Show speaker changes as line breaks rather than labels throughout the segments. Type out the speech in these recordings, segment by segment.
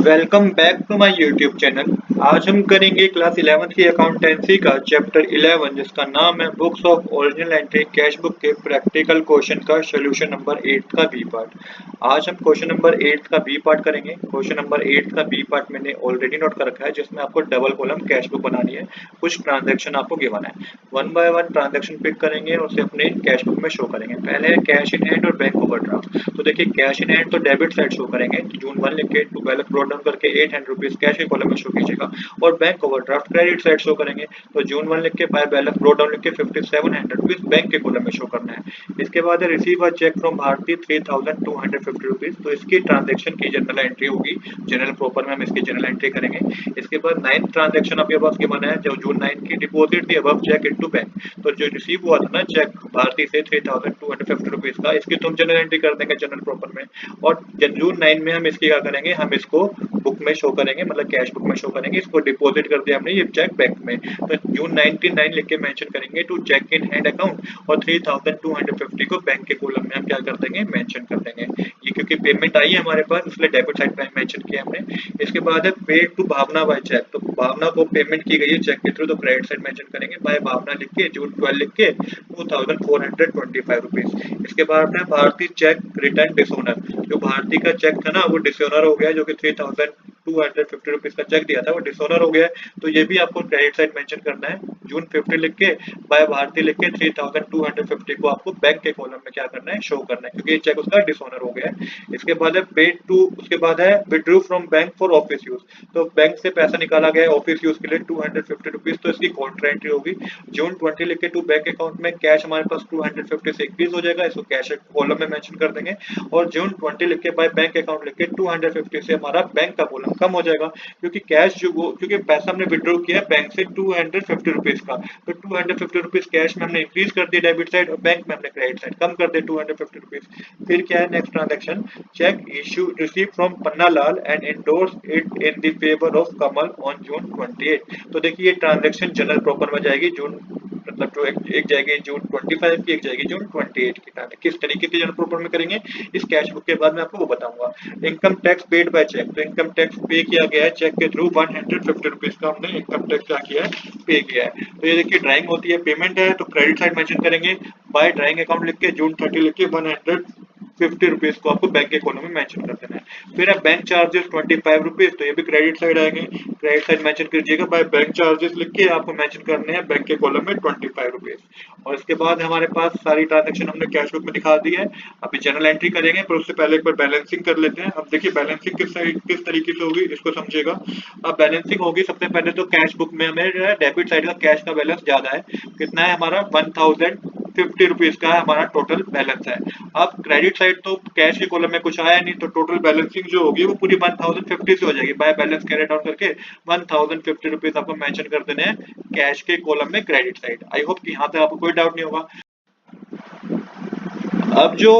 Welcome back to my YouTube channel. आज हम करेंगे क्लास 11th की अकाउंटेंसी का चैप्टर 11 जिसका नाम है books of original entry cash book के प्रैक्टिकल क्वेश्चन का सोल्यूशन नंबर 8 का बी पार्ट। आज हम क्वेश्चन नंबर 8 का बी पार्ट करेंगे। क्वेश्चन नंबर 8 का बी पार्ट मैंने ऑलरेडी नोट कर रखा है जिसमें आपको डबल कॉलम कैश बुक बनानी है। कुछ ट्रांजेक्शन आपको गिवन है, one by one transaction pick करेंगे और उसे अपने कैश बुक में शो करेंगे। पहले है कैश इन हैंड और बैंक ओवरड्राफ्ट। तो देखिए कैश इन हैंड तो डेबिट साइड शो करेंगे, तो जून 1 लिख के टू बैलेंस ब्रॉट डाउन करके 800 रुपीज कैश के कॉलम में शो कीजिएगा। और bank overdraft credit side show करेंगे, तो जून 1 लिख के बाय बैलेंस ब्रॉट डाउन लिख के 5700 रुपीज बैंक के कॉलम में शो करना है। इसके बाद है receive a cheque from Bharti 3250 rupees, तो इसकी ट्रांजेक्शन की जनरल एंट्री होगी। जनरल प्रॉपर में हम इसकी जनरल एंट्री करेंगे। इसके बाद 9th ट्रांजेक्शन आपके पास गिवन है, जो जून 9 की deposit the above cheque into bank. तो जो रिसीव हुआ था ना चेक भारती से 3250 रुपीज का, इसकी तुम जनरल एंट्री कर देंगे जनरल प्रॉपर में। और जून 9 में हम इसकी क्या करेंगे, हम इसको बुक में शो करेंगे, मतलब कैश बुक में शो करेंगे। इसको डिपॉजिट कर दिया हमने ये चेक बैंक में, तो जून 99 लिख के मेंशन करेंगे to cheque in hand account. और 3250 को बैंक के कॉलम में हम क्या कर देंगे, मेंशन कर देंगे। ये क्योंकि पेमेंट आई है हमारे पास इसलिए डेबिट साइड पे मेंशन किया हमने। इसके बाद है पे टू भावना बाय चेक, तो भावना को पेमेंट की गई है चेक के थ्रू, तो क्रेडिट साइड मेंशन करेंगे बाय भावना लिख के जून 12 लिख के 2425 रुपीज। इसके बाद है भारतीय चेक रिटर्न डिसोनर, जो भारतीय का चेक था ना वो डिसोनर हो गया, जो कि 3250 रुपीज का चेक दिया था वो डिसोनर हो गया है। तो ये भी आपको क्रेडिट साइड मेंशन करना है, जून 50 लिख के बाय भारतीय लिख के 3250 को आपको बैंक के कॉलम में क्या करना है, शो करना है, क्योंकि ये चेक उसका डिसोनर हो गया है। इसके बाद है पेड टू, उसके बाद है withdrew from bank for office use, तो बैंक से पैसा निकाला गया है ऑफिस यूज के लिए 250 रुपीज, तो इसकी काउंटर एंट्री होगी। जून 20 लिख के टू बैंक अकाउंट में कैश हमारे पास 250 से इंक्रीज हो जाएगा, इसको कैश कॉलम में मेंशन कर देंगे। और जून 20 लिख के बाय बैंक अकाउंट लिख के 250 से हमारा बैंक का कॉलम कम हो जाएगा, क्योंकि कैश जो वो क्योंकि पैसा हमने विड्रॉ किया है बैंक से 250 रुपीज का, तो 250 रुपीज कैश में हमने इंक्रीज कर दिया डेबिट साइड, और बैंक में हमने क्रेडिट साइड कम कर दिया 250 रुपीज। फिर क्या है next transaction, cheque issue receive from Panna Lal and endorse it in the favour of Kamal on June 28। तो देखिए ये ट्रांजेक्शन जनरल प्रॉपर में जाएगी, जून मतलब जो एक जाएगी जून 25 की, एक जाएगी जून 28 की। किस तरीके से जनरल प्रॉपर में करेंगे इस कैश बुक के बाद मैं आपको वो बताऊंगा। Income tax paid by cheque, तो इनकम टैक्स पे किया गया है चेक के थ्रू 150 रुपीज का हमने इनकम टैक्स क्या किया है, पे किया है। तो ये देखिए ड्राइंग होती है, पेमेंट है, तो क्रेडिट साइड मेंशन करेंगे बाय ड्राइंग अकाउंट लिख के जून 30 लिख के 150 रुपीज को आपको बैंक के कॉलम में मेंशन कर देना है। फिर है बैंक चार्जेस 25 रुपीज, तो ये भी क्रेडिट साइड आएंगे, क्रेडिट साइड मेंशन कीजिएगा बाय बैंक चार्जेस लिख के आपको मेंशन करने हैं बैंक के कॉलम में 25 रुपीज। और इसके बाद हमारे पास सारी ट्रांजेक्शन हमने कैश बुक में दिखा दी है। अभी जनरल एंट्री करेंगे, पर उससे पहले एक बार बैलेंसिंग कर लेते हैं। अब देखिए बैलेंसिंग किस तरीके से होगी इसको समझिएगा। अब बैलेंसिंग होगी, सबसे पहले तो कैश बुक में हमें जो है डेबिट साइड का कैश का बैलेंस ज्यादा है, कितना है हमारा 1050 रुपीज का हमारा टोटल बैलेंस है। अब क्रेडिट साइड तो कैश के कॉलम में कुछ आया नहीं, तो टोटल बैलेंसिंग जो होगी वो पूरी 1050 से हो जाएगी, बाय बैलेंस कैरी डाउन करके 1050 रुपीज आपको मेंशन कर देने हैं कैश के कॉलम में क्रेडिट साइड। आई होप कि यहाँ तक आपको कोई डाउट नहीं होगा। अब जो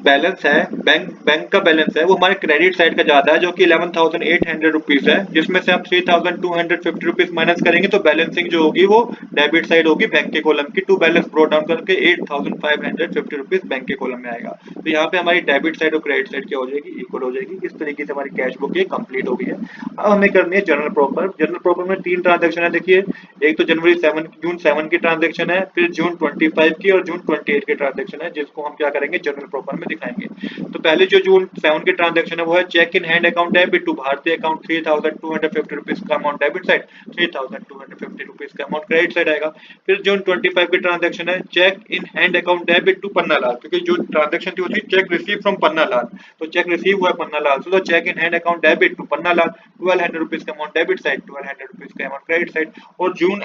बैलेंस है बैंक का बैलेंस है वो हमारे क्रेडिट साइड का ज्यादा है, जो कि 11,800 रुपीज है, जिसमें से आप 3,250 रुपीज माइनस करेंगे तो बैलेंसिंग जो होगी वो डेबिट साइड होगी बैंक के कॉलम की, टू बैलेंस ब्रॉट डाउन करके 8,550 रुपीज बैंक के कॉलम में आएगा। तो यहाँ पे हमारी डेबिट साइड और क्रेडिट साइड क्या हो जाएगी, इक्वल हो जाएगी। इस तरीके से हमारी कैश बुक ये कंप्लीट हो गई है। अब हमें करनी है जनरल प्रॉपर। जनरल प्रॉपर में 3 ट्रांजेक्शन है, देखिए एक तो जून 7 की ट्रांजेक्शन है, फिर जून 25 की और जून 28 की ट्रांजेक्शन है, जिसको हम क्या करेंगे जनरल प्रॉपर में दिखाएंगे। तो पहले जो जून 7 की ट्रांजेक्शन है वो है cheque in hand account debit to Bhartiya account 3,250 rupees का अमाउंट डेबिट साइड, 3,250 रुपीज का अमाउंट क्रेडिट साइड आएगा। फिर जून 25 की ट्रांजेक्शन है cheque in hand account debit to Panna Lal, क्योंकि जो ट्रांजेक्शन थी वो थी cheque receive from Panna Lal, तो चेक रिसीव हुआ पन्ना लाल, तो cheque in hand account debit to Panna Lal 1200 rupees का अमाउंट डेबिट साइड, 1200 रुपीज का अमाउंट क्रेडिट साइड। और जून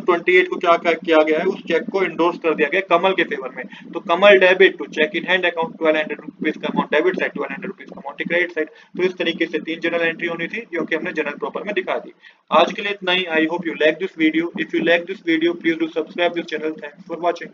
28 को क्या किया गया है, उस चेक को इंडोर्स कर दिया गया कमल के फेवर में, तो Kamal debit to cheque in hand account 1200 rupees का अमाउंट डेबिट साइड, 1200 रुपीज का अमाउंट क्रेडिट साइड। तो इस तरीके से 3 जनरल एंट्री होनी थी, जो कि हमने जनरल प्रॉपर में दिखा दी। आज के लिए इतना ही। I hope you like this video. If you like this video please do subscribe this channel. Thanks for watching.